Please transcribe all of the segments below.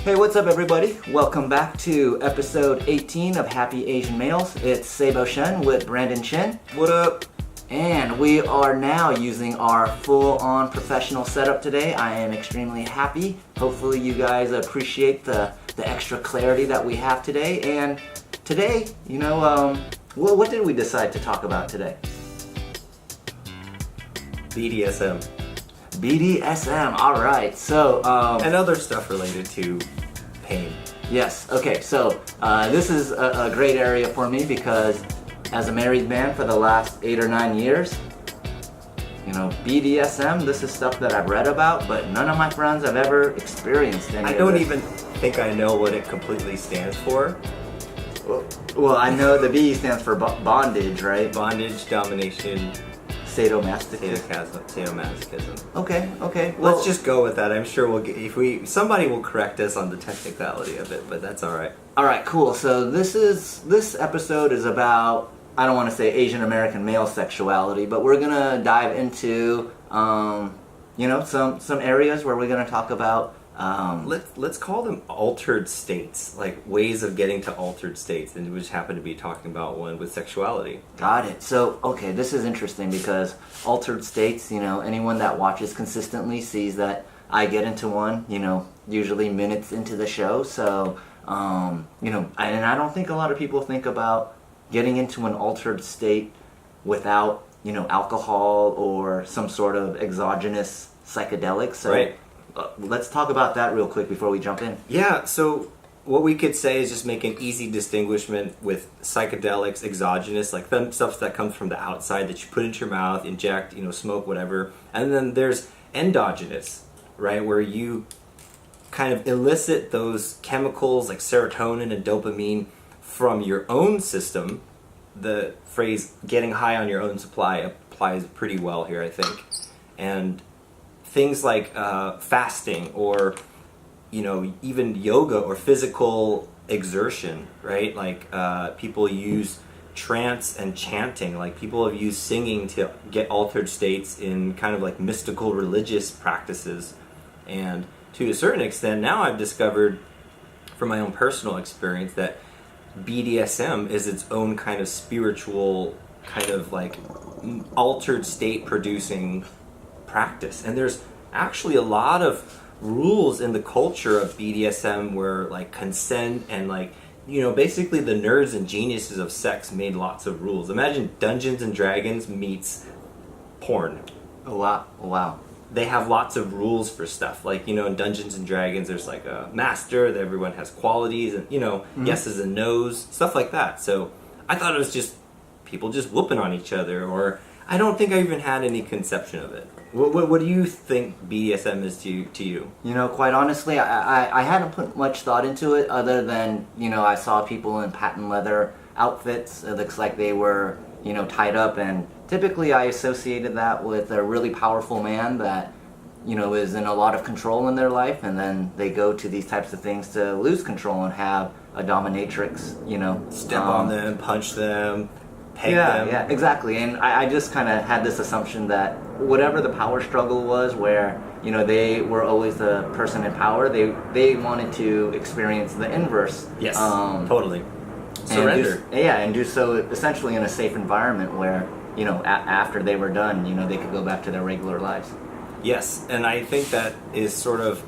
Hey, what's up everybody? Welcome back to episode 18 of Happy Asian Males. It's Seibo Shen with Brandon Shen. What up? And we are now using our full-on professional setup today. I am extremely happy. Hopefully you guys appreciate the extra clarity that we have today. And today, what did we decide to talk about today? BDSM. BDSM, alright. So, and other stuff related to pain. yes, okay, so this is a great area for me because as a married man for the last 8 or 9 years, BDSM, this is stuff that I've read about, but none of my friends have ever experienced any I of don't this. even think I know what it completely stands for. Well, I know the B stands for bondage, right? Bondage, domination, Sadomasochism. sadomasochism. Okay. Well, let's just go with that. I'm sure we'll get, somebody will correct us on the technicality of it, but that's all right. All right, cool. So this episode is about, I don't want to say Asian American male sexuality, but we're gonna dive into some areas where we're gonna talk about Let's call them altered states, like ways of getting to altered states, and we just happen to be talking about one with sexuality. Got it. So, okay, this is interesting because altered states, anyone that watches consistently sees that I get into one, usually minutes into the show. So, and I don't think a lot of people think about getting into an altered state without, alcohol or some sort of exogenous psychedelic. So, right. Let's talk about that real quick before we jump in. Yeah, so what we could say is just make an easy distinguishment with psychedelics, exogenous, like them stuff that comes from the outside that you put into your mouth, inject, smoke, whatever. And then there's endogenous, right, where you kind of elicit those chemicals like serotonin and dopamine from your own system. The phrase getting high on your own supply applies pretty well here, I think. And things like fasting or, even yoga or physical exertion, right? Like people use trance and chanting. Like people have used singing to get altered states in kind of like mystical religious practices. And to a certain extent, now I've discovered from my own personal experience that BDSM is its own kind of spiritual, kind of like altered state producing practice. And there's actually a lot of rules in the culture of BDSM where like consent and like basically the nerds and geniuses of sex made lots of rules. Imagine Dungeons and Dragons meets porn. Oh wow. They have lots of rules for stuff. Like, in Dungeons and Dragons there's like a master that everyone has qualities and yeses and nos, stuff like that. So I thought it was just people just whooping on each other, or I don't think I even had any conception of it. What do you think BDSM is to you? Quite honestly, I hadn't put much thought into it other than, I saw people in patent leather outfits. It looks like they were, tied up, and typically I associated that with a really powerful man that, is in a lot of control in their life, and then they go to these types of things to lose control and have a dominatrix, Step on them, punch them, peg them. Yeah, exactly. And I just kind of had this assumption that whatever the power struggle was, where they were always the person in power, they wanted to experience the inverse. Yes, totally. Surrender. And do so essentially in a safe environment where after they were done, they could go back to their regular lives. Yes, and I think that is sort of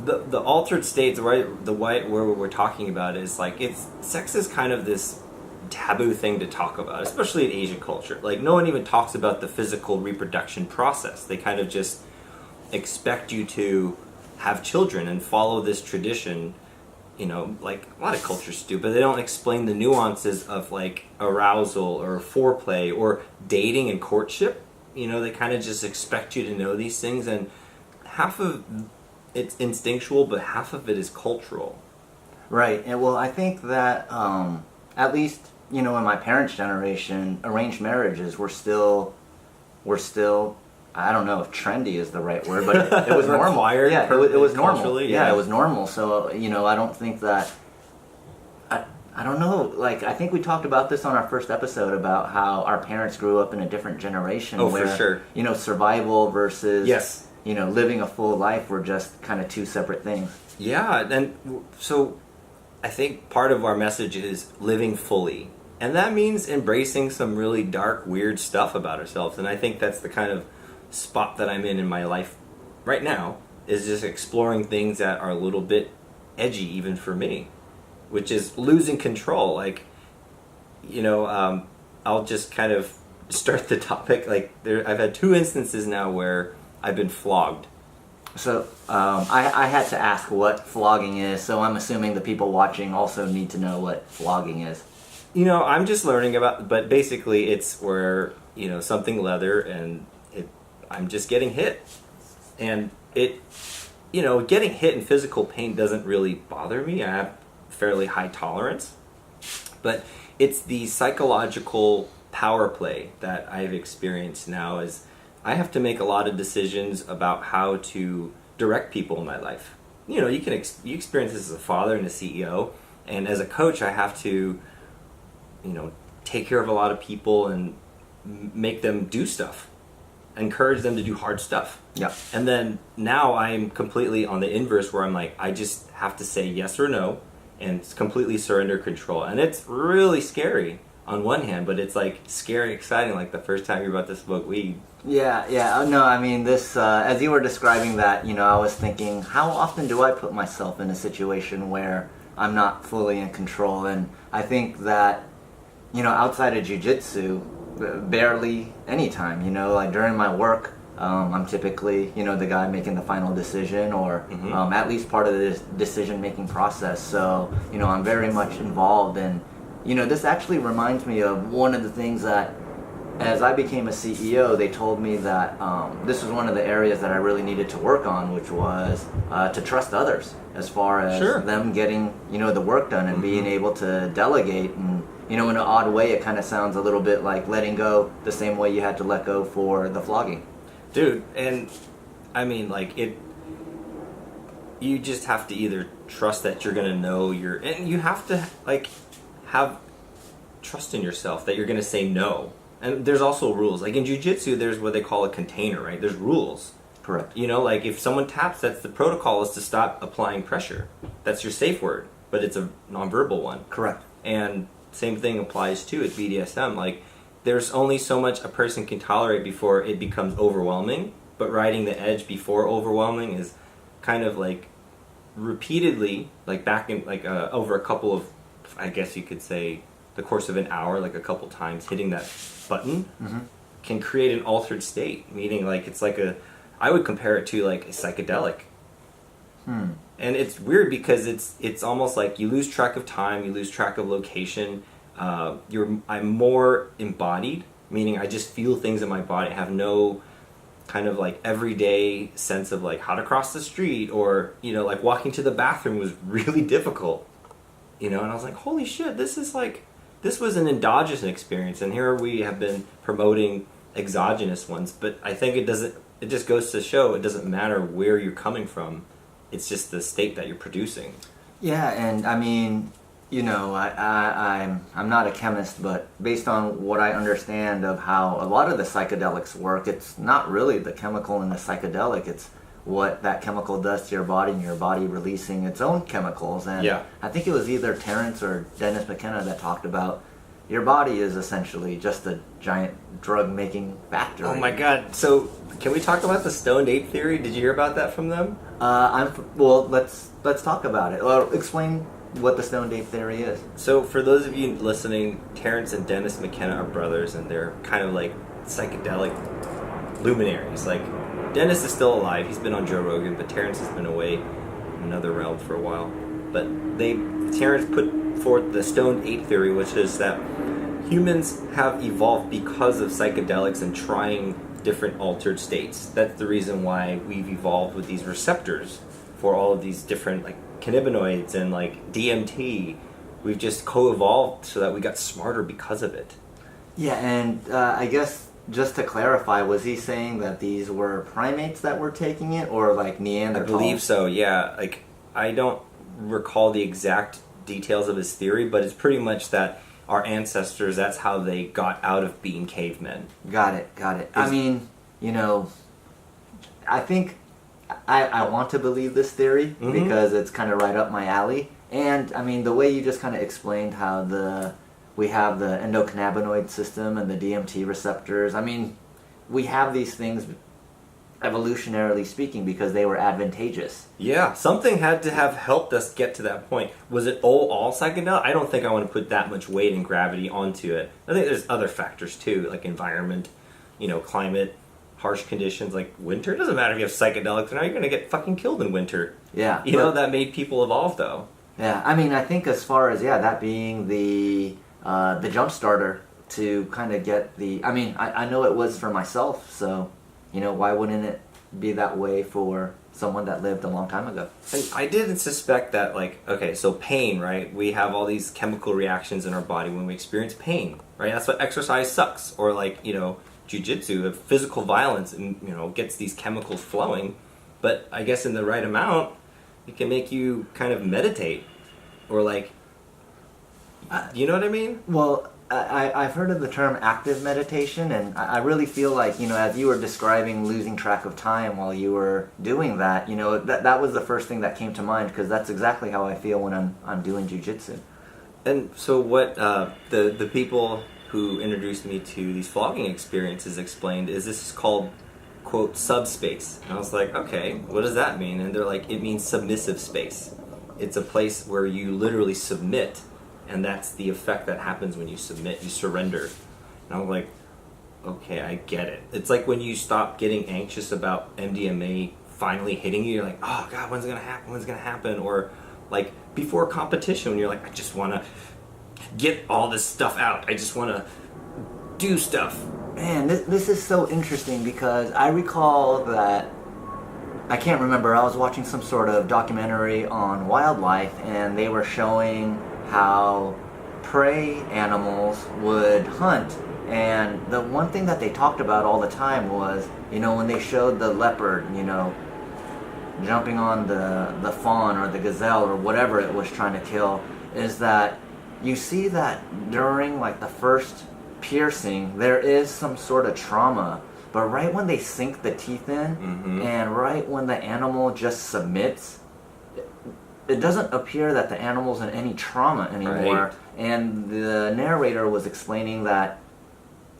the altered states, right? Where we're talking about is like sex is kind of this taboo thing to talk about, especially in Asian culture. Like no one even talks about the physical reproduction process. They kind of just expect you to have children and follow this tradition, like a lot of cultures do, but they don't explain the nuances of like arousal or foreplay or dating and courtship. They kind of just expect you to know these things, and half of it's instinctual, but half of it is cultural. Right. And well, I think that at least in my parents' generation, arranged marriages were still, I don't know if trendy is the right word, but it was normal. Required. Yeah, it was normal. Yeah, it was normal. So I don't think that. I don't know. Like I think we talked about this on our first episode about how our parents grew up in a different generation. Oh, where, for sure. Survival versus. Yes. living a full life were just kind of two separate things. Yeah, and so I think part of our message is living fully. And that means embracing some really dark, weird stuff about ourselves. And I think that's the kind of spot that I'm in my life right now, is just exploring things that are a little bit edgy even for me, which is losing control. Like, I'll just kind of start the topic. Like, I've had 2 instances now where I've been flogged. So I had to ask what flogging is, so I'm assuming the people watching also need to know what flogging is. I'm just learning about, but basically it's where, something leather and I'm just getting hit. And getting hit in physical pain doesn't really bother me. I have fairly high tolerance. But it's the psychological power play that I've experienced now, is I have to make a lot of decisions about how to direct people in my life. You experience this as a father and a CEO, and as a coach I have to, take care of a lot of people and make them do stuff, encourage them to do hard stuff. Yeah. And then now I'm completely on the inverse, where I'm like, I just have to say yes or no and completely surrender control. And it's really scary on one hand, but it's like scary exciting, like the first time you're about to smoke weed. Yeah. No, I mean, this, as you were describing that, I was thinking, how often do I put myself in a situation where I'm not fully in control? And I think that, outside of jiu-jitsu, barely any time, like during my work, I'm typically, the guy making the final decision, or at least part of the decision-making process. So, I'm very much involved. And, this actually reminds me of one of the things that, as I became a CEO, they told me that this was one of the areas that I really needed to work on, which was to trust others as far as them getting, the work done and being able to delegate. And, in an odd way, it kind of sounds a little bit like letting go the same way you had to let go for the flogging. Dude, and I mean, like, you just have to either trust that you're going to know and you have to, like, have trust in yourself that you're going to say no. And there's also rules. Like in jiu-jitsu, there's what they call a container, right? There's rules. Correct. Like if someone taps, that's the protocol, is to stop applying pressure. That's your safe word, but it's a nonverbal one. Correct. And same thing applies too at BDSM. Like, there's only so much a person can tolerate before it becomes overwhelming, but riding the edge before overwhelming is kind of like repeatedly, like back in, like over a couple of, I guess you could say, the course of an hour, like a couple times hitting that button can create an altered state, meaning like it's like I would compare it to like a psychedelic. And it's weird because it's almost like you lose track of time, you lose track of location. I'm more embodied, meaning I just feel things in my body. I have no kind of like everyday sense of like how to cross the street, or like walking to the bathroom was really difficult. And I was like, holy shit, this was an endogenous experience, and here we have been promoting exogenous ones. But I think it just goes to show it doesn't matter where you're coming from. It's just the state that you're producing. Yeah, and I mean, I'm not a chemist, but based on what I understand of how a lot of the psychedelics work, it's not really the chemical in the psychedelic, it's what that chemical does to your body, and your body releasing its own chemicals. And I think it was either Terrence or Dennis McKenna that talked about your body is essentially just a giant drug-making factory. Oh my god. So, can we talk about the stoned ape theory? Did you hear about that from them? Well, let's talk about it. Well, explain what the stoned ape theory is. So, for those of you listening, Terrence and Dennis McKenna are brothers, and they're kind of like psychedelic luminaries. Like, Dennis is still alive. He's been on Joe Rogan, but Terrence has been away in another realm for a while. But Terrence put forth the stoned ape theory, which is that humans have evolved because of psychedelics and trying different altered states. That's the reason why we've evolved with these receptors for all of these different like cannabinoids and like DMT. We've just co-evolved so that we got smarter because of it. Yeah, and I guess just to clarify, was he saying that these were primates that were taking it, or like Neanderthals? I believe so, yeah. Like, I don't recall the exact details of his theory, but it's pretty much that our ancestors, that's how they got out of being cavemen. Got it. I mean, I think I want to believe this theory because it's kind of right up my alley. And I mean, the way you just kind of explained how we have the endocannabinoid system and the DMT receptors. I mean, we have these things evolutionarily speaking because they were advantageous. Yeah, something had to have helped us get to that point. Was it all psychedelic? I don't think I want to put that much weight and gravity onto it. I think there's other factors too, like environment, climate, harsh conditions, like winter. It doesn't matter if you have psychedelics or not, you're going to get fucking killed in winter. Yeah. That made people evolve though. Yeah, I mean, I think as far as, that being the jump starter to kind of get the... I mean, I know it was for myself, so, why wouldn't it be that way for someone that lived a long time ago? And I didn't suspect that, so pain, right? We have all these chemical reactions in our body when we experience pain, right? That's what exercise sucks. Or jiu-jitsu, physical violence, and, gets these chemicals flowing. But I guess in the right amount, it can make you kind of meditate, or you know what I mean? Well, I've heard of the term active meditation, and I really feel like, as you were describing losing track of time while you were doing that, that was the first thing that came to mind, because that's exactly how I feel when I'm doing jiu-jitsu. And so what the people who introduced me to these flogging experiences explained is this is called, quote, subspace. And I was like, okay, what does that mean? And they're like, it means submissive space. It's a place where you literally submit, and that's the effect that happens when you submit, you surrender. And I'm like, okay, I get it. It's like when you stop getting anxious about MDMA finally hitting you, you're like, oh God, when's it gonna happen? Or like before competition, when you're like, I just wanna get all this stuff out. I just wanna do stuff. Man, this is so interesting because I recall that, I can't remember, I was watching some sort of documentary on wildlife, and they were showing how prey animals would hunt. And the one thing that they talked about all the time was, when they showed the leopard, jumping on the fawn or the gazelle or whatever it was trying to kill, is that you see that during the first piercing, there is some sort of trauma. But right when they sink the teeth in, and right when the animal just submits, it doesn't appear that the animal's in any trauma anymore. Right. And the narrator was explaining that,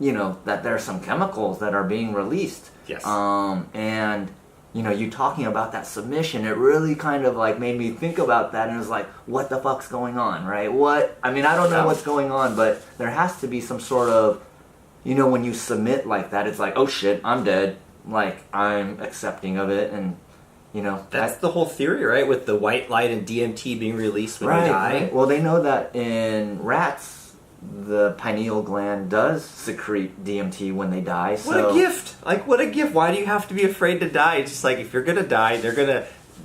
that there's some chemicals that are being released. Yes. And, you talking about that submission, it really kind of made me think about that, and it was like, what the fuck's going on, right? I don't know what's going on, but there has to be some sort of, when you submit like that, it's like, oh shit, I'm dead. I'm accepting of it, and, That's the whole theory, right? With the white light and DMT being released when you die. Right. Well, they know that in rats, the pineal gland does secrete DMT when they die. So. What a gift! What a gift! Why do you have to be afraid to die? It's just if you're gonna die,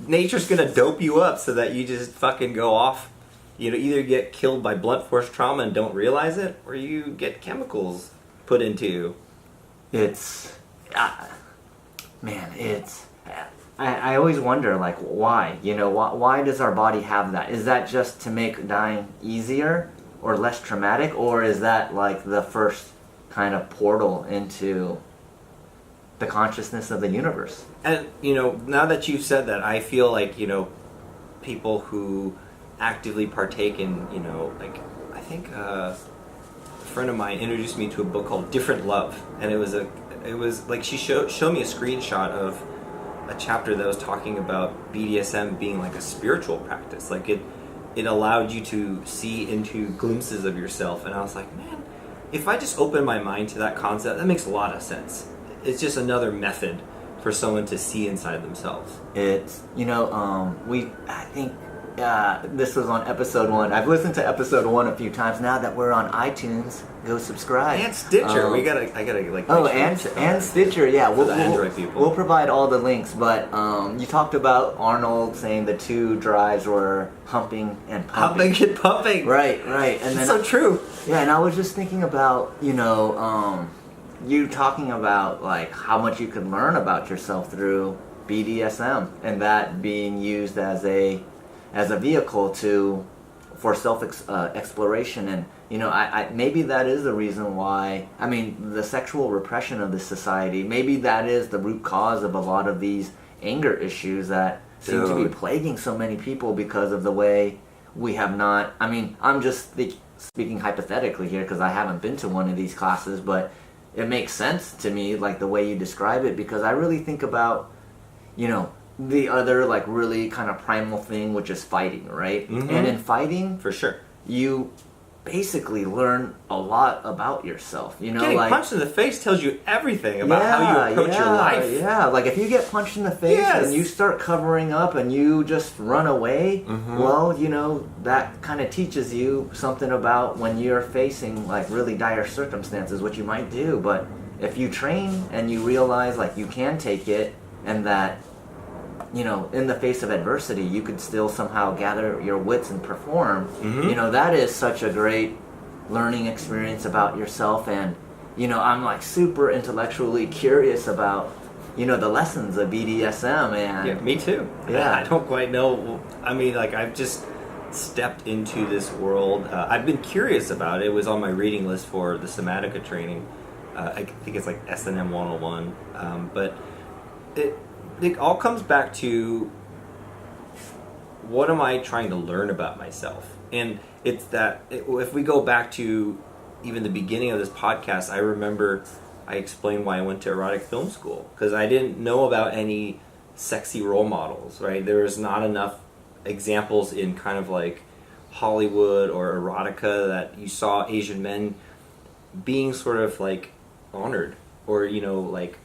nature's gonna dope you up so that you just fucking go off. Either get killed by blunt force trauma and don't realize it, or you get chemicals put into you. I always wonder, why? Why does our body have that? Is that just to make dying easier or less traumatic, or is that the first kind of portal into the consciousness of the universe? And now that you've said that, I feel people who actively partake in I think a friend of mine introduced me to a book called Different Love, and it was she showed me a screenshot of a chapter that was talking about BDSM being a spiritual practice. It allowed you to see into glimpses of yourself, and I was like, man, if I just open my mind to that concept, that makes a lot of sense. It's just another method for someone to see inside themselves. It's I think this was on episode 1. I've listened to episode 1 a few times. Now that we're on iTunes, go subscribe. And Stitcher. I gotta and Stitcher. Yeah, for the Android people. We'll provide all the links. But you talked about Arnold saying the two drives were humping and pumping. Humping and pumping. Right. And then so true. Yeah, and I was just thinking about you talking about how much you could learn about yourself through BDSM, and that being used as a vehicle to for exploration. And I maybe that is the reason why, I mean, the sexual repression of this society, maybe that is the root cause of a lot of these anger issues that seem to be plaguing so many people, because of the way we have not, I mean, I'm just speaking hypothetically here because I haven't been to one of these classes, but it makes sense to me, like the way you describe it, because I really think about, the other like really kind of primal thing, which is fighting, right? Mm-hmm. And in fighting, for sure, you basically learn a lot about yourself. Getting like punched in the face tells you everything about how you approach your life. Yeah, like if you get punched in the face and you start covering up and you just run away, well, that kind of teaches you something about when you're facing like really dire circumstances, what you might do. But if you train and you realize like you can take it, and that in the face of adversity, you could still somehow gather your wits and perform. That is such a great learning experience about yourself. And, I'm like super intellectually curious about, the lessons of BDSM. And yeah, me too. Yeah. I don't quite know. I mean, like, I've just stepped into this world. I've been curious about it. It was on my reading list for the Somatica training. I think it's like S&M 101. But it all comes back to, what am I trying to learn about myself? And it's that, if we go back to even the beginning of this podcast, I remember I explained why I went to erotic film school, because I didn't know about any sexy role models, right? There was not enough examples in kind of like Hollywood or erotica that you saw Asian men being sort of like honored or, like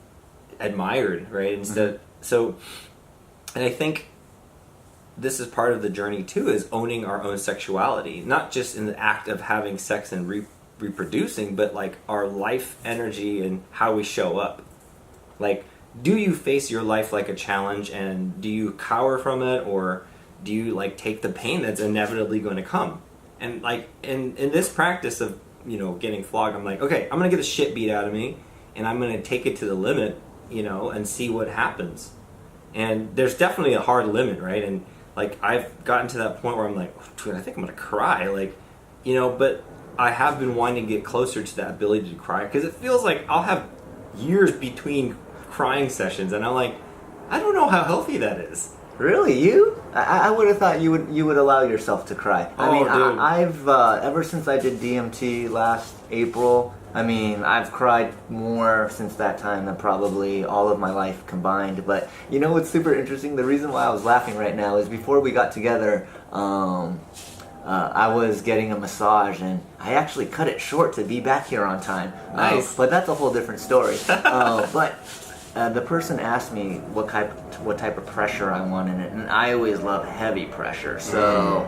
admired, right? Instead, so, and I think this is part of the journey too, is owning our own sexuality, not just in the act of having sex and reproducing, but like our life energy and how we show up. Like, do you face your life like a challenge, and do you cower from it, or do you like take the pain that's inevitably going to come? And like in this practice of getting flogged, I'm like, okay, I'm gonna get the shit beat out of me, and I'm gonna take it to the limit, and see what happens. And there's definitely a hard limit, right? And like, I've gotten to that point where I'm like, oh, dude, I think I'm gonna cry, like, but I have been wanting to get closer to that ability to cry, because it feels like I'll have years between crying sessions, and I'm like, I don't know how healthy that is. Really, you? I would have thought you would allow yourself to cry. I mean, dude. I've ever since I did DMT last April, I mean, I've cried more since that time than probably all of my life combined. But what's super interesting? The reason why I was laughing right now is before we got together, I was getting a massage, and I actually cut it short to be back here on time. Nice. But that's a whole different story. But the person asked me what type of pressure I want in it, and I always love heavy pressure. So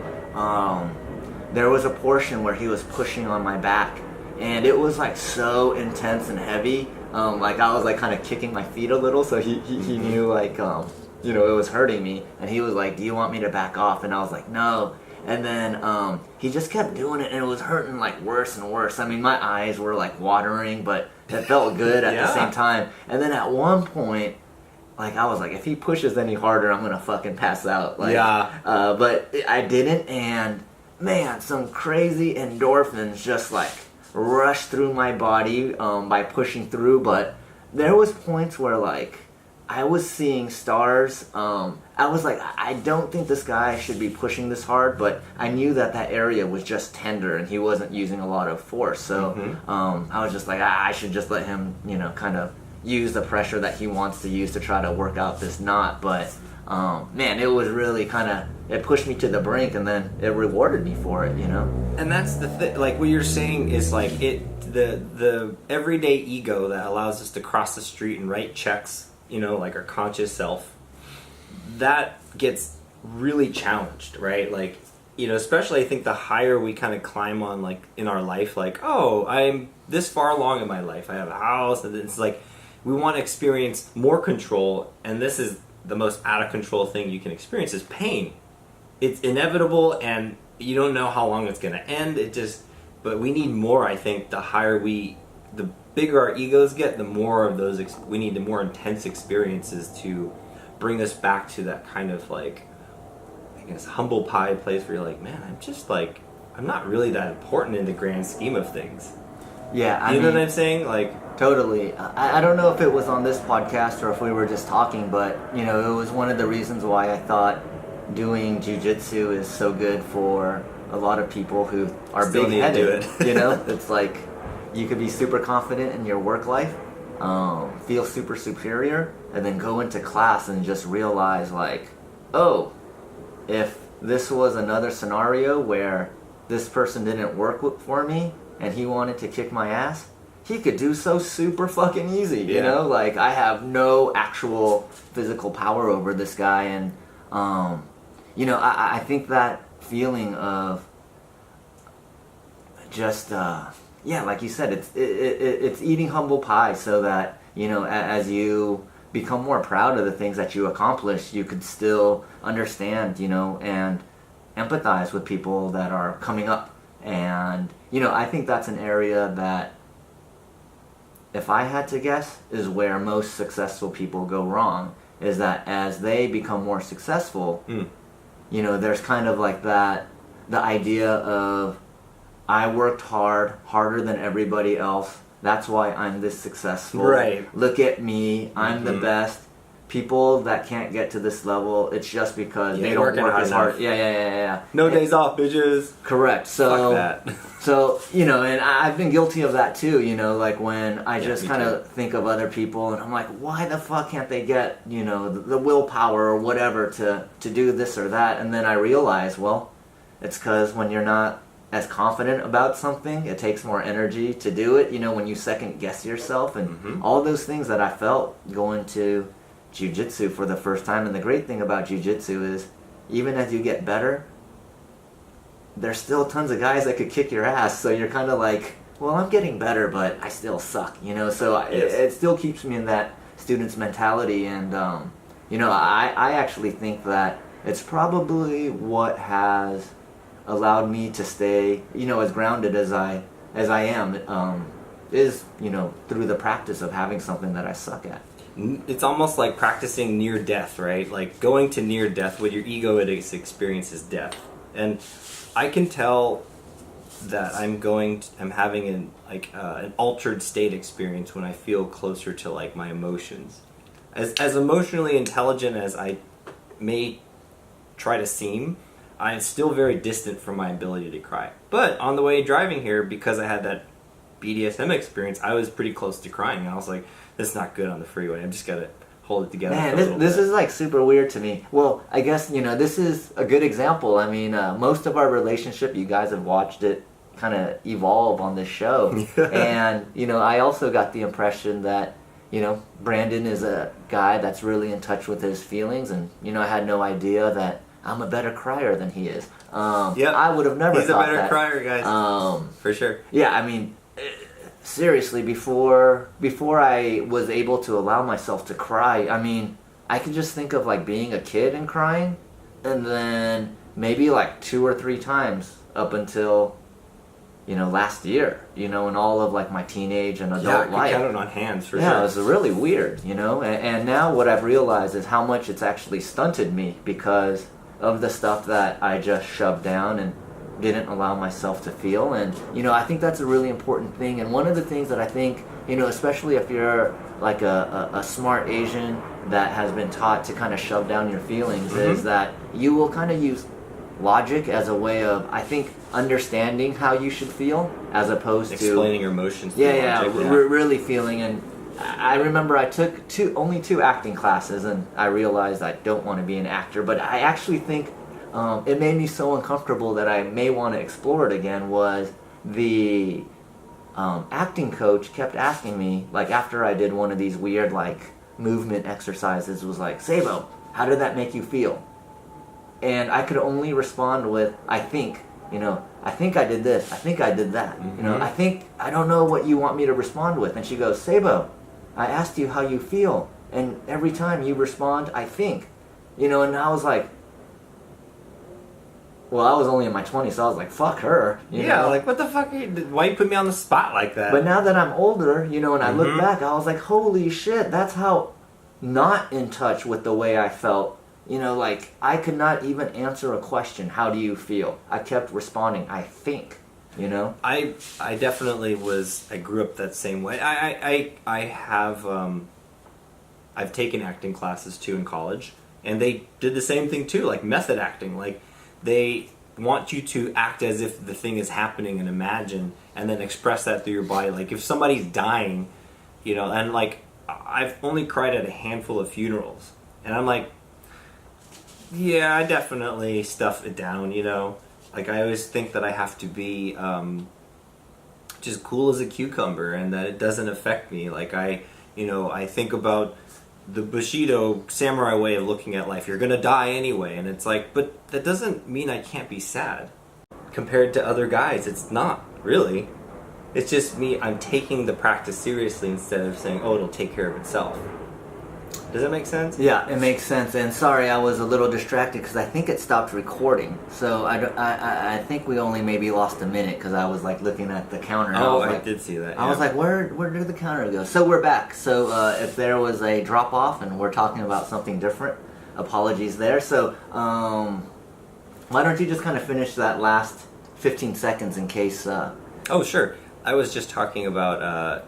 there was a portion where he was pushing on my back, and it was like so intense and heavy. Like I was like kind of kicking my feet a little, so he knew like it was hurting me, and he was like, "Do you want me to back off?" And I was like, "No." And then he just kept doing it, and it was hurting like worse and worse. I mean, my eyes were like watering, but it felt good at the same time. And then at one point, like I was like, if he pushes any harder, I'm gonna fucking pass out. Like, but I didn't, and man, some crazy endorphins just like rushed through my body by pushing through. But there was points where like I was seeing stars. I was like, I don't think this guy should be pushing this hard, but I knew that area was just tender and he wasn't using a lot of force. So I was just like, I should just let him, kind of use the pressure that he wants to use to try to work out this knot. But man, it was really kind of, it pushed me to the brink, and then it rewarded me for it, And that's the thing. Like what you're saying is like the everyday ego that allows us to cross the street and write checks, like our conscious self, that gets really challenged, right? Like, especially I think the higher we kind of climb on, like in our life, like, oh, I'm this far along in my life, I have a house, and it's like we want to experience more control, and this is the most out of control thing you can experience is pain. It's inevitable, and you don't know how long it's going to end. But we need more. I think the bigger our egos get, the more of those we need the more intense experiences to bring us back to that kind of like, I guess, humble pie place where you're like, man, I'm just like I'm not really that important in the grand scheme of things. Yeah, I you know mean, what I'm saying? Like, totally. I don't know if it was on this podcast or if we were just talking, but you know, it was one of the reasons why I thought doing jiu-jitsu is so good for a lot of people who are Still need to do big-headed. it. You know, it's like you could be super confident in your work life, feel super superior, and then go into class and just realize like, oh, if this was another scenario where this person didn't work for me and he wanted to kick my ass, he could do so super fucking easy, you know? Like, I have no actual physical power over this guy, and, you know, I think that feeling of just, yeah, like you said, it's eating humble pie so that, you know, as you become more proud of the things that you accomplish, you could still understand, you know, and empathize with people that are coming up. And, you know, I think that's an area that, if I had to guess, is where most successful people go wrong, is that as they become more successful, you know, there's kind of like that, the idea of, I worked harder than everybody else, that's why I'm this successful. Right. Look at me, I'm the best. People that can't get to this level, it's just because they don't work as hard. Yeah. No days off, bitches. Correct. So, fuck that. So, you know, and I've been guilty of that too, you know, like when I just kind of think of other people and I'm like, why the fuck can't they get, you know, the willpower or whatever to do this or that? And then I realize, well, it's because when you're not as confident about something, it takes more energy to do it, you know, when you second guess yourself, and all those things that I felt going to jiu-jitsu for the first time. And the great thing about jiu-jitsu is, even as you get better, there's still tons of guys that could kick your ass, so you're kind of like, well, I'm getting better, but I still suck, you know, so it still keeps me in that student's mentality. And you know, I actually think that it's probably what has allowed me to stay, you know, as grounded as I am, is, you know, through the practice of having something that I suck at. It's almost like practicing near death, right? Like going to near death when your ego experiences death. And I can tell that I'm having an altered state experience when I feel closer to like my emotions. As emotionally intelligent as I may try to seem, I am still very distant from my ability to cry. But on the way driving here, because I had that BDSM experience, I was pretty close to crying. And I was like, this is not good on the freeway. I just got to hold it together. Man, this is like super weird to me. Well, I guess, you know, this is a good example. I mean, most of our relationship, you guys have watched it kind of evolve on this show. And, you know, I also got the impression that, you know, Brandon is a guy that's really in touch with his feelings. And, you know, I had no idea that I'm a better crier than he is. I would have never thought that. He's a better crier, guys. For sure. Yeah, I mean, seriously, before I was able to allow myself to cry, I mean, I could just think of like being a kid and crying, and then maybe like 2 or 3 times up until, you know, last year, you know, in all of like my teenage and adult life. Yeah, I could count it on hands for sure. Yeah, it was really weird, you know, and now what I've realized is how much it's actually stunted me because of the stuff that I just shoved down and didn't allow myself to feel. And, you know, I think that's a really important thing. And one of the things that I think, you know, especially if you're like a smart Asian that has been taught to kind of shove down your feelings, is that you will kind of use logic as a way of, I think, understanding how you should feel as opposed to explaining your emotions. Really feeling. And I remember I took only 2 acting classes, and I realized I don't want to be an actor, but I actually think it made me so uncomfortable that I may want to explore it again. Was the acting coach kept asking me, like after I did one of these weird like movement exercises, was like, Seibo, how did that make you feel? And I could only respond with, I think, you know, I think I did this, I think I did that, you know, I don't know what you want me to respond with. And she goes, Seibo, I asked you how you feel, and every time you respond, I think, you know. And I was like, well, I was only in my 20s, so I was like, fuck her. You know? Like, what the fuck? Why you put me on the spot like that? But now that I'm older, you know, and I look back, I was like, holy shit, that's how not in touch with the way I felt You know, like, I could not even answer a question, how do you feel? I kept responding, I think, you know? I definitely I grew up that same way. I have, I've taken acting classes too in college, and they did the same thing too, like method acting. Like, they want you to act as if the thing is happening and imagine, and then express that through your body. Like, if somebody's dying, you know, and like, I've only cried at a handful of funerals, and I'm like, yeah, I definitely stuff it down, you know. Like, I always think that I have to be just cool as a cucumber, and that it doesn't affect me. Like, I think about the Bushido samurai way of looking at life. You're gonna die anyway, and it's like, but that doesn't mean I can't be sad. Compared to other guys, it's not, really. It's just me, I'm taking the practice seriously instead of saying, oh, it'll take care of itself. Does that make sense? Yeah, it makes sense. And sorry, I was a little distracted because I think it stopped recording. So I think we only maybe lost a minute because I was like looking at the counter. Oh, I did see that. Yeah. I was like, where did the counter go? So we're back. So if there was a drop off and we're talking about something different, apologies there. So why don't you just kind of finish that last 15 seconds in case... Oh, sure. I was just talking about...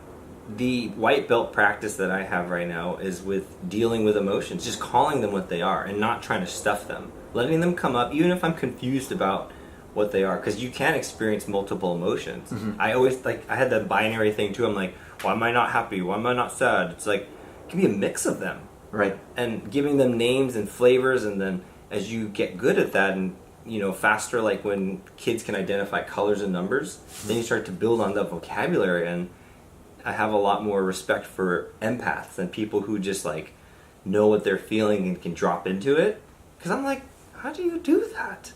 the white belt practice that I have right now is with dealing with emotions, just calling them what they are and not trying to stuff them. Letting them come up, even if I'm confused about what they are, because you can experience multiple emotions. Mm-hmm. I always, I had that binary thing too. I'm like, why am I not happy? Why am I not sad? It's like, it can be a mix of them. Right. And giving them names and flavors, and then as you get good at that and, you know, faster, like when kids can identify colors and numbers, mm-hmm. then you start to build on that vocabulary. And I have a lot more respect for empaths and people who just like know what they're feeling and can drop into it. Because I'm like, how do you do that?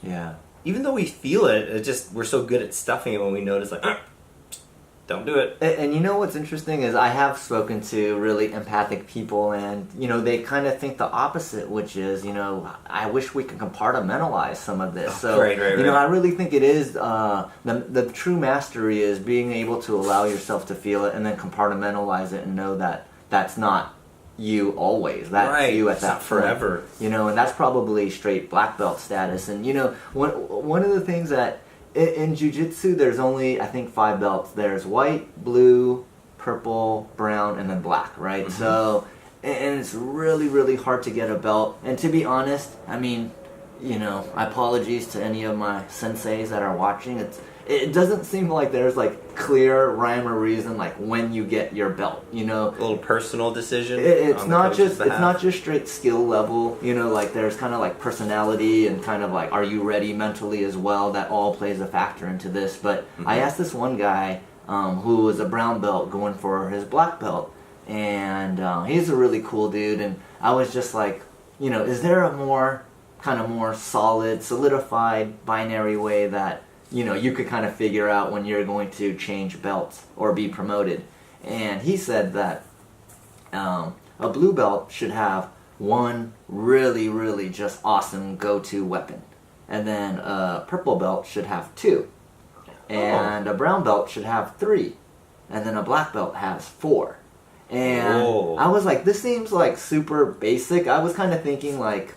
Yeah. Even though we feel it, we're so good at stuffing it when we notice, like, don't do it. And you know what's interesting is I have spoken to really empathic people, and you know, they kind of think the opposite, which is, you know, I wish we could compartmentalize some of this. So right. You know, I really think it is the true mastery is being able to allow yourself to feel it and then compartmentalize it and know that that's not you always. That's right. you at It's that not forever. point. You know, and that's probably straight black belt status. And you know, one of the things that in jiu-jitsu, there's only, I think, 5 belts. There's white, blue, purple, brown, and then black, right? Mm-hmm. So, and it's really, really hard to get a belt. And to be honest, I mean, you know, apologies to any of my senseis that are watching. It doesn't seem like there's, like, clear rhyme or reason, like, when you get your belt, you know? A little personal decision. It's not just straight skill level, you know, like, there's kind of, like, personality and kind of, like, are you ready mentally as well? That all plays a factor into this. But mm-hmm. I asked this one guy who was a brown belt going for his black belt, and he's a really cool dude, and I was just like, you know, is there a more solid, solidified, binary way that, you know, you could kind of figure out when you're going to change belts or be promoted? And he said that a blue belt should have one really, really just awesome go-to weapon. And then a purple belt should have 2. And a brown belt should have 3. And then a black belt has 4. And I was like, this seems like super basic. I was kind of thinking like,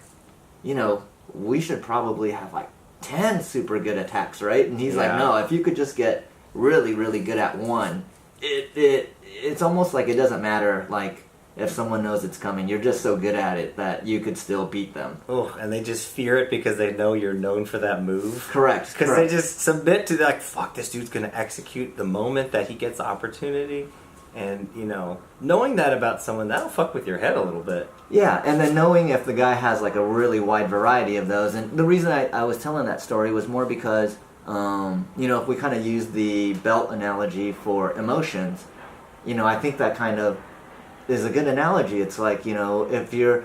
you know, we should probably have like 10 super good attacks, right? And he's like, no, if you could just get really, really good at one, it's almost like it doesn't matter, like, if someone knows it's coming. You're just so good at it that you could still beat them. Oh, and they just fear it because they know you're known for that move. Correct. Because they just submit to, like, fuck, this dude's going to execute the moment that he gets the opportunity. And, you know, knowing that about someone, that'll fuck with your head a little bit. Yeah, and then knowing if the guy has, like, a really wide variety of those. And the reason I was telling that story was more because, you know, if we kind of use the belt analogy for emotions, you know, I think that kind of is a good analogy. It's like, you know,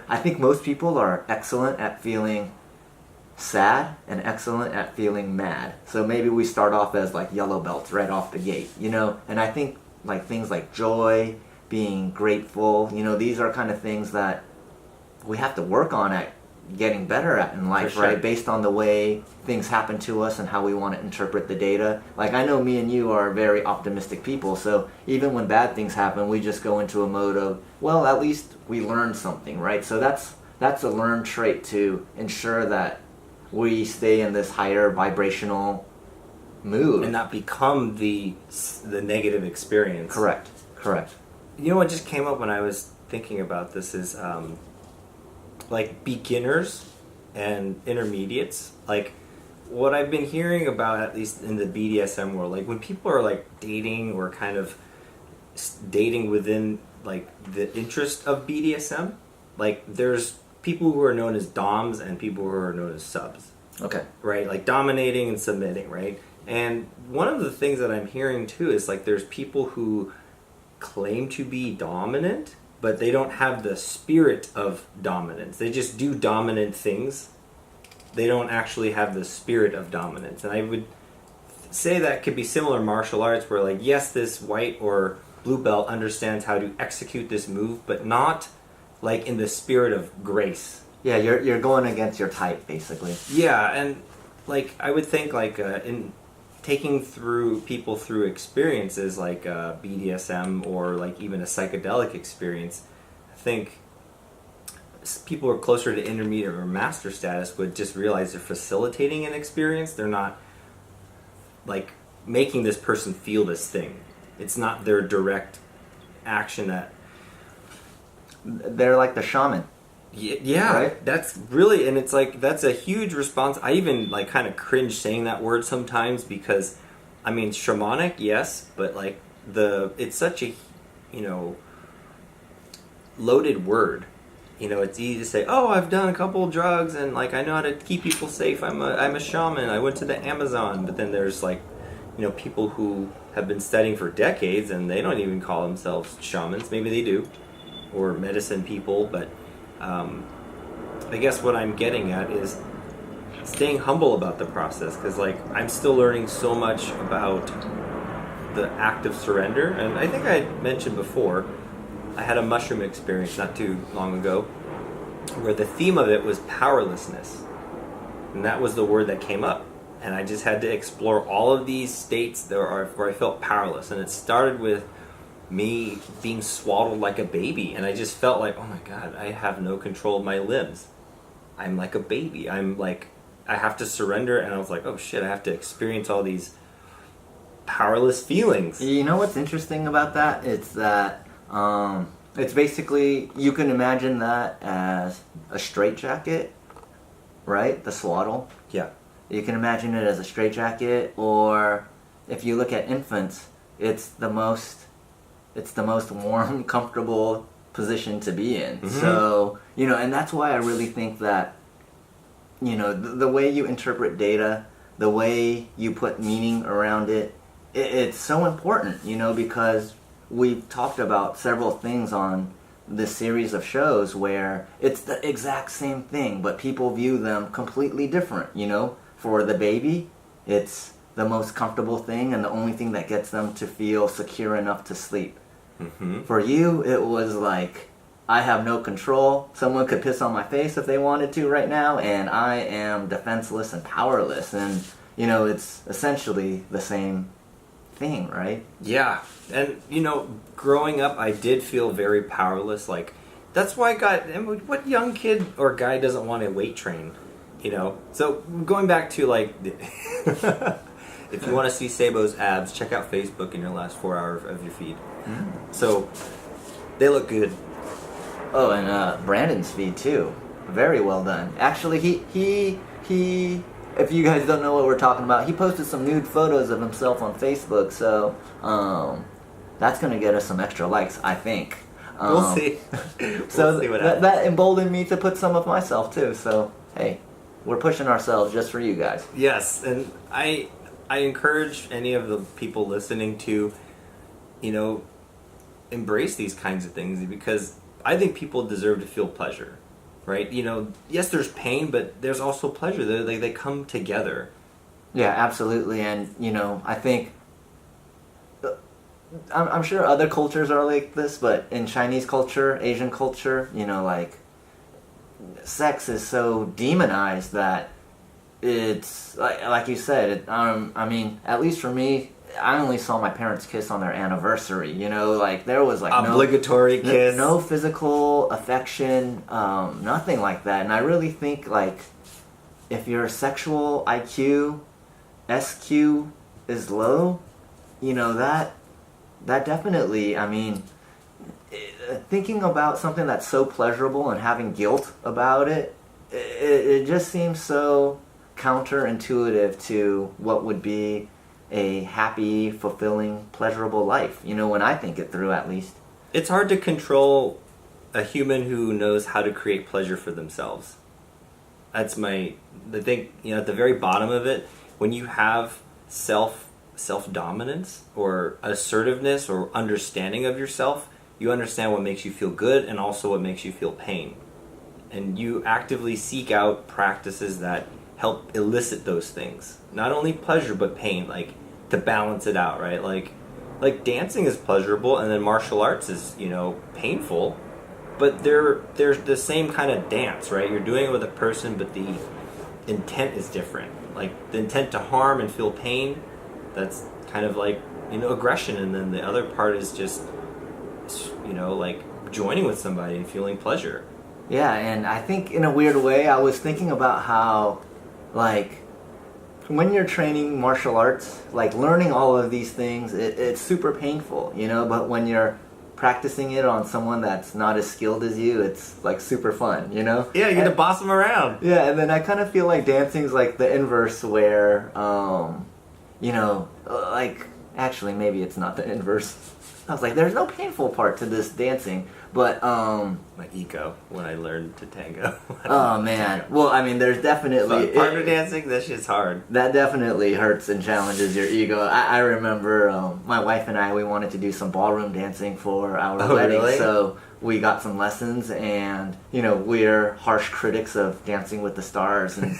I think most people are excellent at feeling sad and excellent at feeling mad. So maybe we start off as, like, yellow belts right off the gate, you know? And I think, like, things like joy, being grateful, you know, these are kind of things that we have to work on at getting better at in life, sure. Right? Based on the way things happen to us and how we want to interpret the data. Like, I know me and you are very optimistic people, so even when bad things happen, we just go into a mode of, well, at least we learned something, right? So that's that's a learned trait to ensure that we stay in this higher vibrational mood. And not become the negative experience. Correct. You know what just came up when I was thinking about this is like beginners and intermediates. Like what I've been hearing about, at least in the BDSM world, like when people are like dating or kind of dating within like the interest of BDSM, like there's people who are known as doms and people who are known as subs. Okay. Right? Like dominating and submitting, right? And one of the things that I'm hearing too is like there's people who claim to be dominant, but they don't have the spirit of dominance. They just do dominant things. They don't actually have the spirit of dominance. And I would say that could be similar martial arts where like, yes, this white or blue belt understands how to execute this move, but not like in the spirit of grace. Yeah, you're going against your type, basically. Yeah, and like I would think like in taking people through experiences like BDSM or like even a psychedelic experience, I think people who are closer to intermediate or master status would just realize they're facilitating an experience. They're not like making this person feel this thing. It's not their direct action that... They're like the shaman. Yeah, right? That's really, and it's like, that's a huge response. I even like kind of cringe saying that word sometimes because, I mean, shamanic, yes, but like it's such a, loaded word. It's easy to say, oh, I've done a couple drugs and like I know how to keep people safe. I'm a shaman. I went to the Amazon. But then there's like, people who have been studying for decades and they don't even call themselves shamans. Maybe they do, or medicine people, but. I guess what I'm getting at is staying humble about the process, because like I'm still learning so much about the act of surrender. And I think I mentioned before, I had a mushroom experience not too long ago where the theme of it was powerlessness, and that was the word that came up, and I just had to explore all of these states where I felt powerless. And it started with me being swaddled like a baby, and I just felt like, oh my god, I have no control of my limbs. I'm like a baby. I'm like, I have to surrender, and I was like, oh shit, I have to experience all these powerless feelings. You know what's interesting about that? It's that it's basically, you can imagine that as a straitjacket, right? The swaddle. Yeah. You can imagine it as a straitjacket, or if you look at infants, it's the most warm, comfortable position to be in. Mm-hmm. So, and that's why I really think that, the way you interpret data, the way you put meaning around it, it's so important, because we've talked about several things on this series of shows where it's the exact same thing, but people view them completely different, For the baby, it's the most comfortable thing and the only thing that gets them to feel secure enough to sleep. Mm-hmm. For you, it was like, I have no control. Someone could piss on my face if they wanted to right now, and I am defenseless and powerless. And, it's essentially the same thing, right? Yeah. And, growing up, I did feel very powerless. Like, that's why what young kid or guy doesn't want to weight train, So, going back to, like... If you want to see Seibo's abs, check out Facebook in your last 4 hours of your feed. Mm. So, they look good. Oh, and Brandon's feed too. Very well done. Actually, he if you guys don't know what we're talking about, he posted some nude photos of himself on Facebook, so that's going to get us some extra likes, I think. We'll see. So see what happens. That emboldened me to put some of myself too, so hey, we're pushing ourselves just for you guys. Yes, and I encourage any of the people listening to, embrace these kinds of things, because I think people deserve to feel pleasure, right? Yes, there's pain, but there's also pleasure. They come together. Yeah, absolutely. And, I think, I'm sure other cultures are like this, but in Chinese culture, Asian culture, like, sex is so demonized that it's like you said. I mean, at least for me, I only saw my parents kiss on their anniversary. You know, like there was like obligatory kiss, no physical affection, nothing like that. And I really think like if your sexual IQ, SQ is low, you know that definitely. I mean, thinking about something that's so pleasurable and having guilt about it just seems so counterintuitive to what would be a happy, fulfilling, pleasurable life. You know, when I think it through, at least. It's hard to control a human who knows how to create pleasure for themselves. That's the thing, you know, at the very bottom of it, when you have self-dominance or assertiveness or understanding of yourself, you understand what makes you feel good and also what makes you feel pain. And you actively seek out practices that help elicit those things. Not only pleasure, but pain, like to balance it out, right? Like dancing is pleasurable and then martial arts is, you know, painful, but they're the same kind of dance, right? You're doing it with a person, but the intent is different. Like the intent to harm and feel pain, that's kind of like, you know, aggression, and then the other part is just, you know, like joining with somebody and feeling pleasure. Yeah, and I think in a weird way, I was thinking about how, like, when you're training martial arts, like learning all of these things, it's super painful, you know, but when you're practicing it on someone that's not as skilled as you, it's like super fun, you know? Yeah, you get to boss them around. Yeah, and then I kind of feel like dancing's like the inverse where, you know, like, actually maybe it's not the inverse. I was like, there's no painful part to this dancing, but my ego when I learned to tango. Oh man, well I mean there's definitely partner dancing, that shit's hard. That definitely hurts and challenges your ego. I remember my wife and I, we wanted to do some ballroom dancing for our wedding, really? So we got some lessons, and you know, we're harsh critics of Dancing with the Stars, and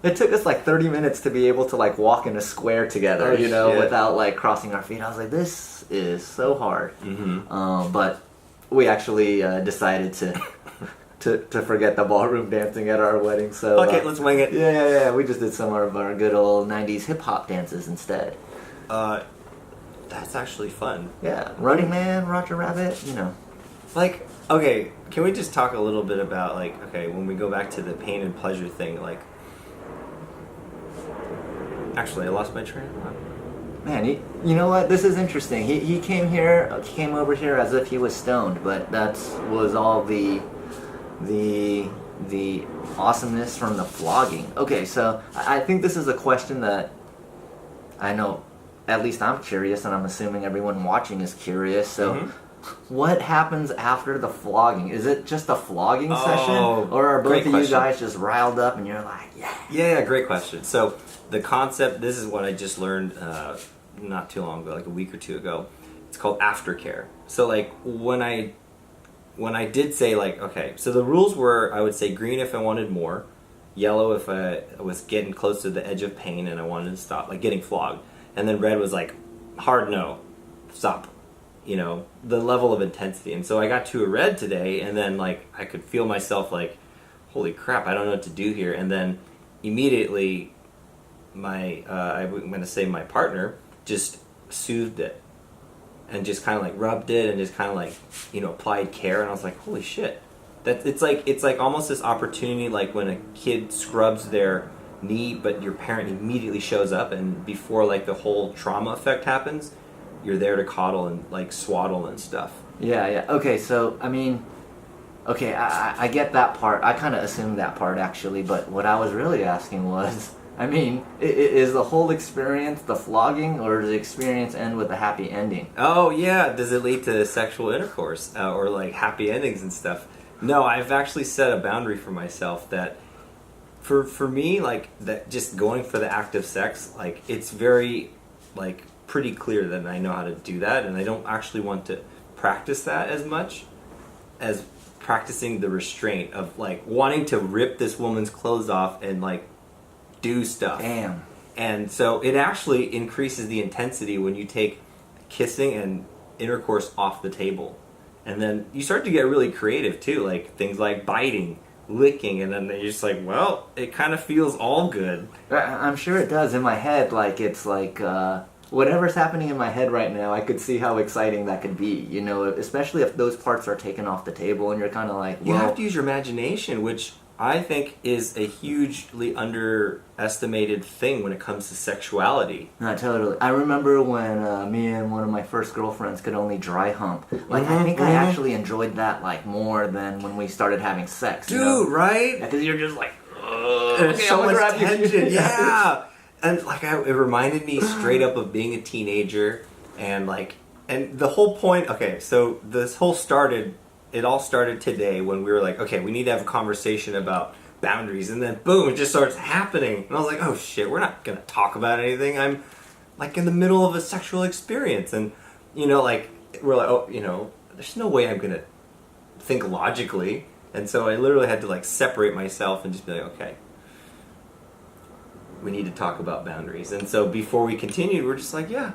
it took us like 30 minutes to be able to like walk in a square together, you know, shit. without like crossing our feet. I was like, this is so hard. Mm-hmm. But we actually decided to forget the ballroom dancing at our wedding. So okay, let's wing it. Yeah. We just did some of our good old 90s hip hop dances instead. That's actually fun. Yeah, Running Man, Roger Rabbit, you know. Like, okay, can we just talk a little bit about, like, okay, when we go back to the pain and pleasure thing, like, actually, I lost my train of thought. Man, you know what? This is interesting. He came over here as if he was stoned, but that was all the awesomeness from the flogging. Okay, so I think this is a question that I know, at least I'm curious, and I'm assuming everyone watching is curious. So, what happens after the flogging? Is it just a flogging session, or are both of you guys just riled up and you're like, yeah? Yeah, great question. So the concept, this is what I just learned not too long ago, like a week or two ago. It's called aftercare. So like when I did say like, okay, so the rules were, I would say green if I wanted more, yellow if I was getting close to the edge of pain and I wanted to stop, like getting flogged, and then red was like hard no, stop. You know, the level of intensity. And so I got to a red today, and then like I could feel myself like, holy crap, I don't know what to do here. And then immediately my I'm going to say my partner just soothed it and just kind of like rubbed it and just kind of like, you know, applied care. And I was like, holy shit, that it's like almost this opportunity, like when a kid scrubs their knee but your parent immediately shows up, and before like the whole trauma effect happens, you're there to coddle and like swaddle and stuff. Yeah. Okay, so I mean, okay, I get that part. I kind of assumed that part actually, but what I was really asking was, I mean, is the whole experience the flogging, or does the experience end with a happy ending? Oh yeah, does it lead to sexual intercourse or like happy endings and stuff? No, I've actually set a boundary for myself that for me, like that, just going for the act of sex, like it's very like pretty clear that I know how to do that, and I don't actually want to practice that as much as practicing the restraint of like wanting to rip this woman's clothes off and like do stuff. Damn. And so it actually increases the intensity when you take kissing and intercourse off the table. And then you start to get really creative too, like things like biting, licking, and then you're just like, well, it kind of feels all good. I'm sure it does. In my head, like it's like whatever's happening in my head right now, I could see how exciting that could be, you know, especially if those parts are taken off the table and you're kind of like, You well, have to use your imagination, which I think is a hugely underestimated thing when it comes to sexuality. no, totally. I remember when me and one of my first girlfriends could only dry hump. Like, I think I actually enjoyed that, like, more than when we started having sex. Dude, you know? right? Because you're just like, There's okay, so I'm gonna much grab you. tension, yeah. And like, it reminded me straight up of being a teenager, and like, and the whole point. Okay, so it all started today when we were like, okay, we need to have a conversation about boundaries, and then boom, it just starts happening, and I was like, oh shit, we're not gonna talk about anything. I'm like in the middle of a sexual experience, and you know, like we're like, oh, you know, there's no way I'm gonna think logically, and so I literally had to like separate myself and just be like, okay, we need to talk about boundaries. And so before we continued, we're just like, yeah,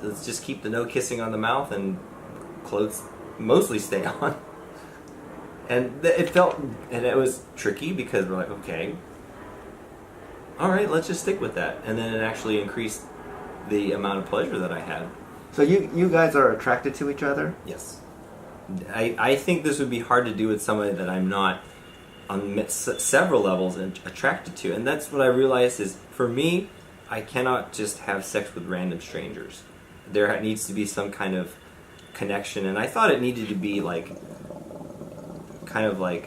let's just keep the no kissing on the mouth and clothes mostly stay on. And it was tricky because we're like, okay, all right, let's just stick with that. And then it actually increased the amount of pleasure that I had. So you guys are attracted to each other? Yes. I think this would be hard to do with somebody that I'm not on several levels attracted to. And that's what I realized is, for me, I cannot just have sex with random strangers. There needs to be some kind of connection. And I thought it needed to be like, kind of like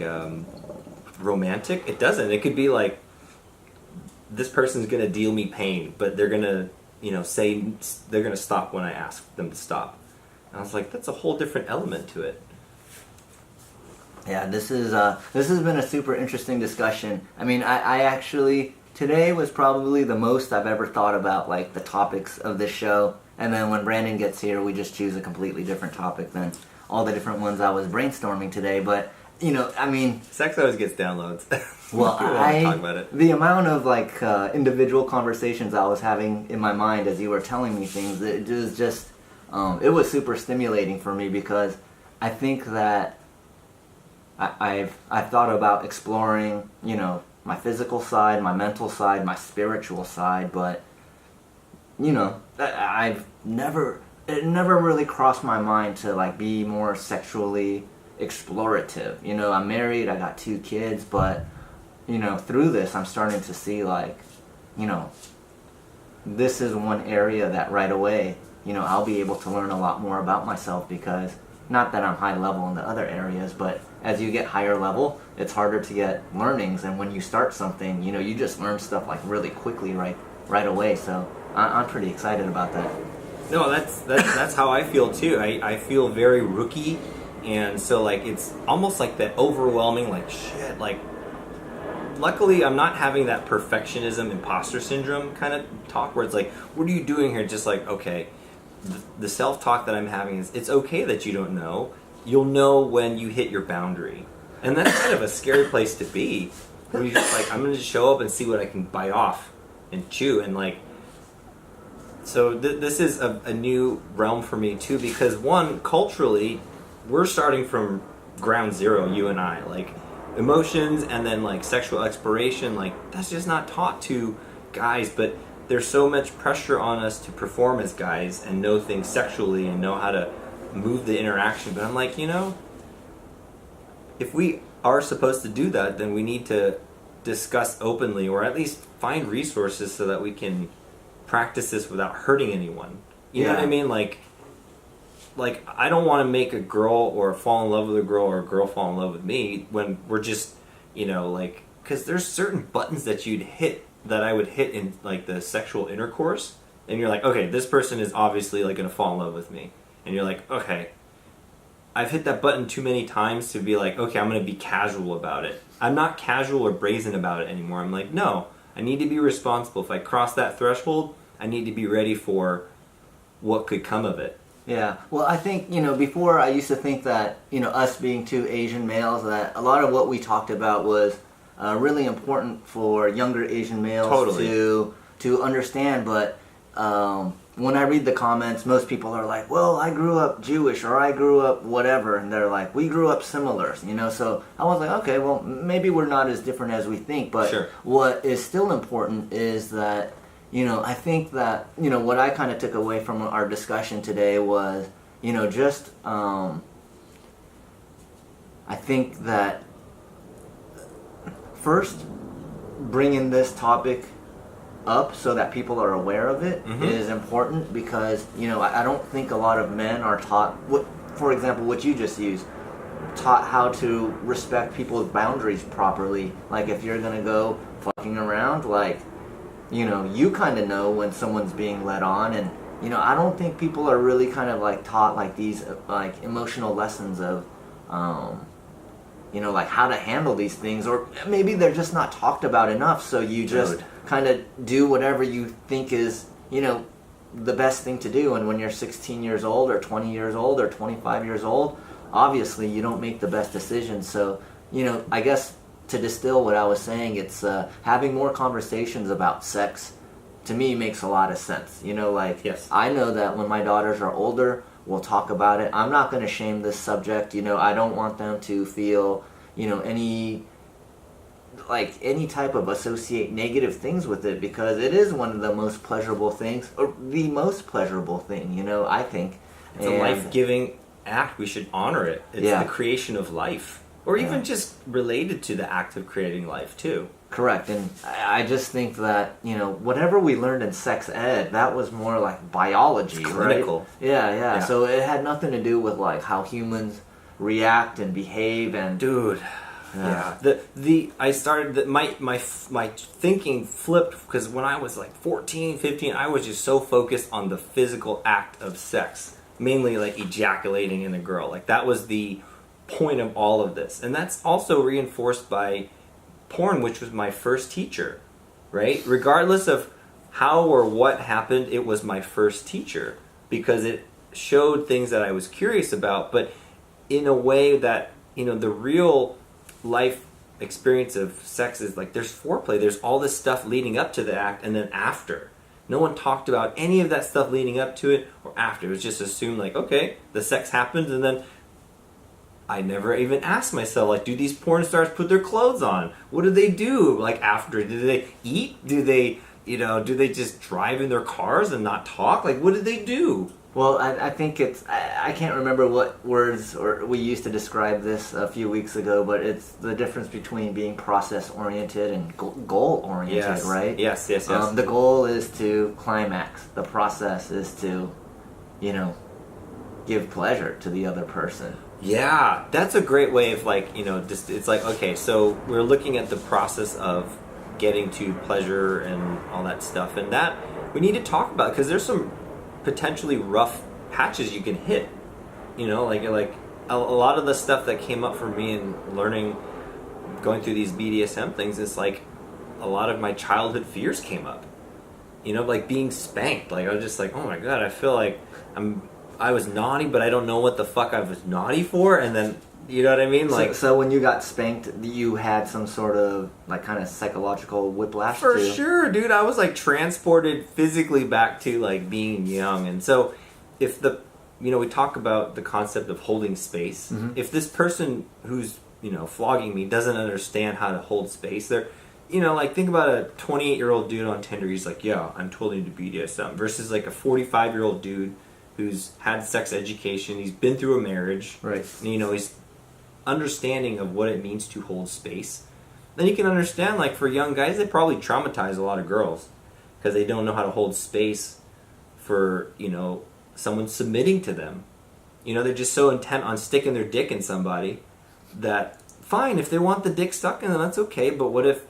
romantic. It doesn't. It could be like, this person's going to deal me pain, but they're going to, you know, say they're going to stop when I ask them to stop. And I was like, that's a whole different element to it. Yeah, this has been a super interesting discussion. I mean, I actually, today was probably the most I've ever thought about, like, the topics of this show. And then when Brandon gets here, we just choose a completely different topic than all the different ones I was brainstorming today. But, you know, I mean, sex always gets downloads. Well, People want to talk about it. The amount of like individual conversations I was having in my mind as you were telling me things, it was just, it was super stimulating for me, because I think that I've thought about exploring, you know, my physical side, my mental side, my spiritual side, but, you know, it never really crossed my mind to like be more sexually explorative. You know, I'm married, I got 2 kids, but, you know, through this I'm starting to see, like, you know, this is one area that right away, you know, I'll be able to learn a lot more about myself, because not that I'm high level in the other areas, but as you get higher level, it's harder to get learnings, and when you start something, you know, you just learn stuff like really quickly right away. So I'm pretty excited about that. No, that's how I feel too. I feel very rookie, and so like it's almost like that overwhelming, like shit, like luckily I'm not having that perfectionism, imposter syndrome kind of talk where it's like, what are you doing here? Just like, okay, the self-talk that I'm having is, it's okay that you don't know. You'll know when you hit your boundary. And that's kind of a scary place to be, where you're just like, I'm going to just show up and see what I can bite off and chew. And like, so this is a new realm for me too, because one, culturally, we're starting from ground zero, you and I. Like, emotions and then like sexual exploration, like that's just not taught to guys, but there's so much pressure on us to perform as guys and know things sexually and know how to move the interaction. But I'm like, you know, if we are supposed to do that, then we need to discuss openly, or at least find resources so that we can practice this without hurting anyone. You know what I mean? Like I don't want to make a girl or fall in love with a girl or a girl fall in love with me when we're just, you know, like, because there's certain buttons that you'd hit that I would hit in like the sexual intercourse, and you're like, okay, this person is obviously like gonna fall in love with me, and you're like, okay, I've hit that button too many times to be like, okay, I'm gonna be casual about it. I'm not casual or brazen about it anymore. I'm like, no, I need to be responsible. If I cross that threshold, I need to be ready for what could come of it. Yeah, well, I think, you know, before I used to think that, you know, us being 2 Asian males, that a lot of what we talked about was really important for younger Asian males to understand. But when I read the comments, most people are like, well, I grew up Jewish, or I grew up whatever, and they're like, we grew up similar, you know. So I was like, okay, well, maybe we're not as different as we think, but Sure. What is still important is that, I think that, what I kind of took away from our discussion today was, just, I think that first, bringing this topic up so that people are aware of it is important because, I don't think a lot of men are taught, for example, what you just used, taught how to respect people's boundaries properly. Like, if you're going to go fucking around, like, you kind of know when someone's being led on, and, I don't think people are really kind of, like, taught, like, these, like, emotional lessons of, like how to handle these things, or maybe they're just not talked about enough, so you just kind of do whatever you think is, the best thing to do. And when you're 16 years old or 20 years old or 25 years old, obviously you don't make the best decisions. So, I guess to distill what I was saying, it's having more conversations about sex, to me, makes a lot of sense. Yes. I know that when my daughters are older, we'll talk about it. I'm not going to shame this subject. I don't want them to feel, any type of associate negative things with it, because it is one of the most pleasurable things, or the most pleasurable thing, I think. It's a life-giving act. We should honor it. It's the creation of life. Or even just related to the act of creating life, too. Correct. And I just think that, whatever we learned in sex ed, that was more like biology, it's clinical. Right? Yeah. So it had nothing to do with, like, how humans react and behave. And dude, I started my thinking flipped, because when I was like 14, 15, I was just so focused on the physical act of sex, mainly like ejaculating in a girl. Like, that was the point of all of this. And that's also reinforced by porn, which was my first teacher, right? Regardless of how or what happened, it was my first teacher, because it showed things that I was curious about, but in a way that, the real life experience of sex is like, there's foreplay, there's all this stuff leading up to the act, and then after. No one talked about any of that stuff leading up to it or after. It was just assumed, like, okay, the sex happens, and then I never even asked myself, like, do these porn stars put their clothes on? What do they do, like, after? Do they eat? Do they, do they just drive in their cars and not talk? Like, what do they do? Well, I think I can't remember what words or we used to describe this a few weeks ago, but it's the difference between being process-oriented and goal-oriented, right? Yes. The goal is to climax. The process is to, give pleasure to the other person. Yeah, that's a great way of, like, just, it's like, okay, so we're looking at the process of getting to pleasure and all that stuff, and that we need to talk about, because there's some potentially rough patches you can hit. Like a lot of the stuff that came up for me in learning, going through these BDSM things, is like a lot of my childhood fears came up. Like being spanked. Like, I was just like, oh my god, I feel like I was naughty, but I don't know what the fuck I was naughty for, and then, you know what I mean? Like, so when you got spanked, you had some sort of, like, kind of psychological whiplash for too? Sure, dude. I was, like, transported physically back to, like, being young. And so, if we talk about the concept of holding space. Mm-hmm. If this person who's, flogging me doesn't understand how to hold space, they're, like, think about a 28-year-old dude on Tinder. He's like, yeah, I'm totally into BDSM. Versus, like, a 45-year-old dude who's had sex education, he's been through a marriage, right? He's understanding of what it means to hold space. Then you can understand, like, for young guys, they probably traumatize a lot of girls because they don't know how to hold space for, someone submitting to them. They're just so intent on sticking their dick in somebody that, fine, if they want the dick stuck in them, that's okay, but what if,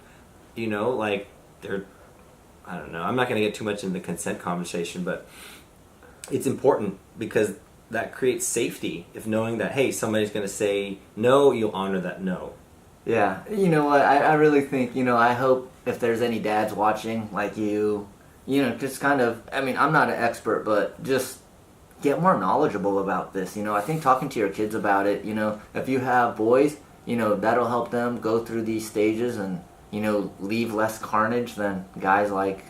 like, they're, I don't know, I'm not going to get too much into the consent conversation, but it's important because that creates safety. If knowing that, hey, somebody's going to say no, you'll honor that no. Yeah. You know what? I really think, I hope if there's any dads watching like you, just kind of, I'm not an expert, but just get more knowledgeable about this. I think talking to your kids about it, if you have boys, that'll help them go through these stages and, leave less carnage than guys like,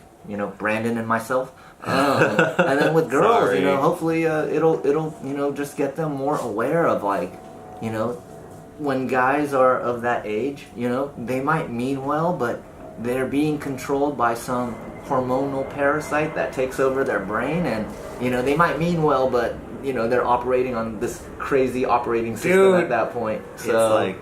Brandon and myself. And then with girls, hopefully it'll just get them more aware of, like, when guys are of that age, they might mean well, but they're being controlled by some hormonal parasite that takes over their brain, and they might mean well, but they're operating on this crazy operating system at that point. So it's like,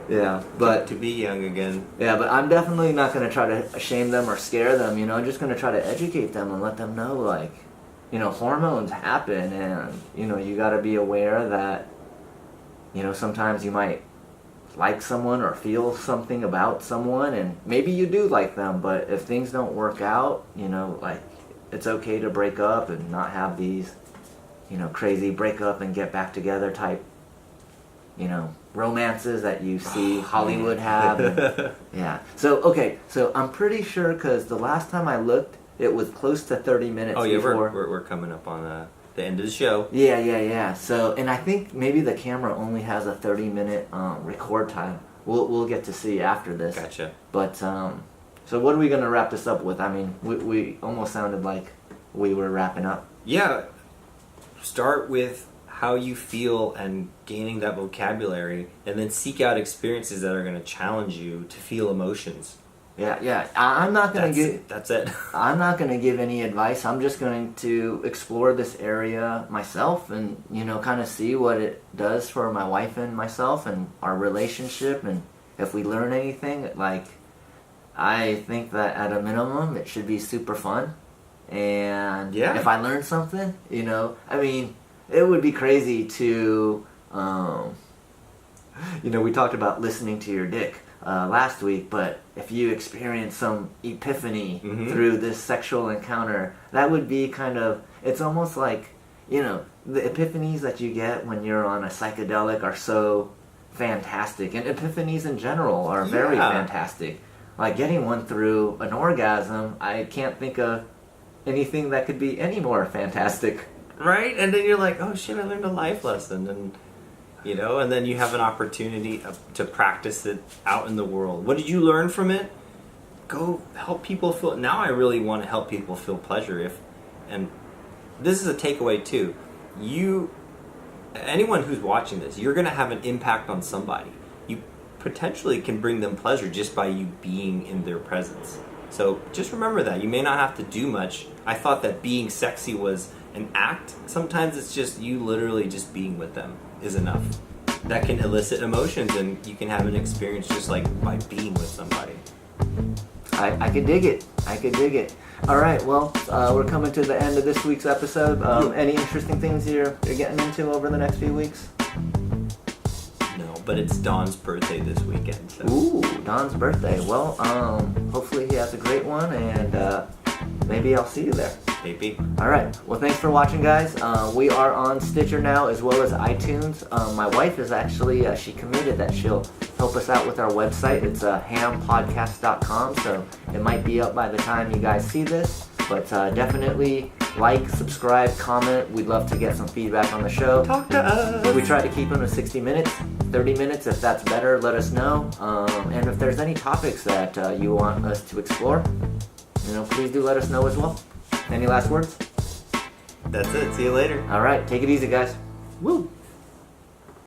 yeah, but to be young again. Yeah, but I'm definitely not going to try to shame them or scare them. I'm just going to try to educate them and let them know, like, hormones happen, and you got to be aware that sometimes you might like someone or feel something about someone, and maybe you do like them, but if things don't work out, like, it's okay to break up and not have these crazy break up and get back together type romances that you see Hollywood have. Yeah, so I'm pretty sure, because the last time I looked, it was close to 30 minutes. Oh yeah, before. we're coming up on the end of the show. Yeah. So, and I think maybe the camera only has a 30-minute record time. We'll get to see after this. Gotcha. But so what are we gonna wrap this up with? I mean, we almost sounded like we were wrapping up. Yeah. Start with how you feel and gaining that vocabulary, and then seek out experiences that are going to challenge you to feel emotions. Yeah. I'm not going to give. That's it. I'm not going to give any advice. I'm just going to explore this area myself, and kind of see what it does for my wife and myself and our relationship, and if we learn anything. Like, I think that at a minimum it should be super fun, and if I learn something, I mean, it would be crazy to, we talked about listening to your dick last week, but if you experience some epiphany through this sexual encounter, that would be kind of, it's almost like, the epiphanies that you get when you're on a psychedelic are so fantastic, and epiphanies in general are very fantastic. Like, getting one through an orgasm, I can't think of anything that could be any more fantastic. Right? And then you're like, oh shit, I learned a life lesson. And, and then you have an opportunity to practice it out in the world. What did you learn from it? Go help people feel. Now I really want to help people feel pleasure. And this is a takeaway too. Anyone who's watching this, you're going to have an impact on somebody. You potentially can bring them pleasure just by you being in their presence. So just remember that. You may not have to do much. I thought that being sexy was an act. Sometimes it's just you literally just being with them is enough. That can elicit emotions, and you can have an experience just like by being with somebody. I could dig it. All right, well, we're coming to the end of this week's episode. Any interesting things you're getting into over the next few weeks? No, but it's Don's birthday this weekend. So. Ooh, Don's birthday. Well, hopefully he has a great one, and maybe I'll see you there. Maybe. All right. Well, thanks for watching, guys. We are on Stitcher now, as well as iTunes. My wife is actually, she committed that she'll help us out with our website. It's hampodcast.com, so it might be up by the time you guys see this. But definitely like, subscribe, comment. We'd love to get some feedback on the show. Talk to us. We try to keep them to 60 minutes, 30 minutes. If that's better, let us know. And if there's any topics that you want us to explore, please do let us know as well. Any last words? That's it. See you later. All right. Take it easy, guys. Woo.